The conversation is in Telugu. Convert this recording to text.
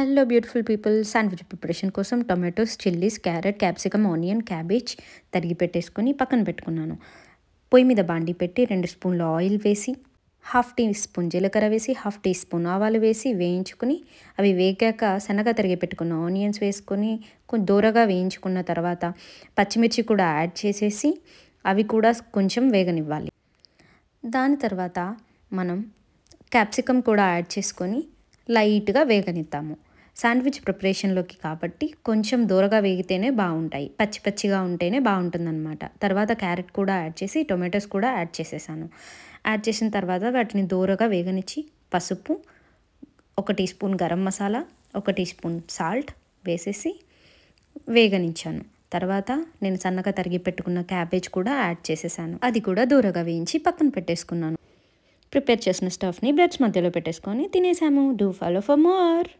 Hello beautiful people, sandwich preparation కోసం tomatoes, chillies, carrot, capsicum, onion, cabbage తరిగి పెట్టేసుకొని పక్కన పెట్టుకున్నాను. పొయ్యి మీద బాండి పెట్టి 2 స్పూన్ల ఆయిల్ వేసి, హాఫ్ టీ స్పూన్ జీలకర్ర వేసి, హాఫ్ టీ స్పూన్ ఆవాలు వేసి వేయించుకుని, అవి వేగాక సన్నగా తరిగి పెట్టుకున్న ఆనియన్స్ వేసుకొని కొంచెం దూరగా వేయించుకున్న తర్వాత పచ్చిమిర్చి కూడా యాడ్ చేసేసి అవి కూడా కొంచెం వేగనివ్వాలి. దాని తర్వాత మనం క్యాప్సికమ్ కూడా యాడ్ చేసుకొని లైట్గా వేగనిద్దాము. శాండ్విచ్ ప్రిపరేషన్లోకి కాబట్టి కొంచెం దూరగా వేగితేనే బాగుంటాయి, పచ్చి పచ్చిగా ఉంటేనే బాగుంటుందన్నమాట. తర్వాత క్యారెట్ కూడా యాడ్ చేసి టొమాటోస్ కూడా యాడ్ చేసేసాను. యాడ్ చేసిన తర్వాత వాటిని దూరగా వేగనిచ్చి పసుపు, 1 teaspoon garam masala, 1 teaspoon salt వేసేసి వేగనిచ్చాను. తర్వాత నేను సన్నగా తరిగి పెట్టుకున్న క్యాబేజ్ కూడా యాడ్ చేసేసాను. అది కూడా దూరగా వేయించి పక్కన పెట్టేసుకున్నాను. ప్రిపేర్ చేసిన స్టఫ్ని బ్రెడ్స్ మధ్యలో పెట్టేసుకొని తినేసాము. Do follow for more.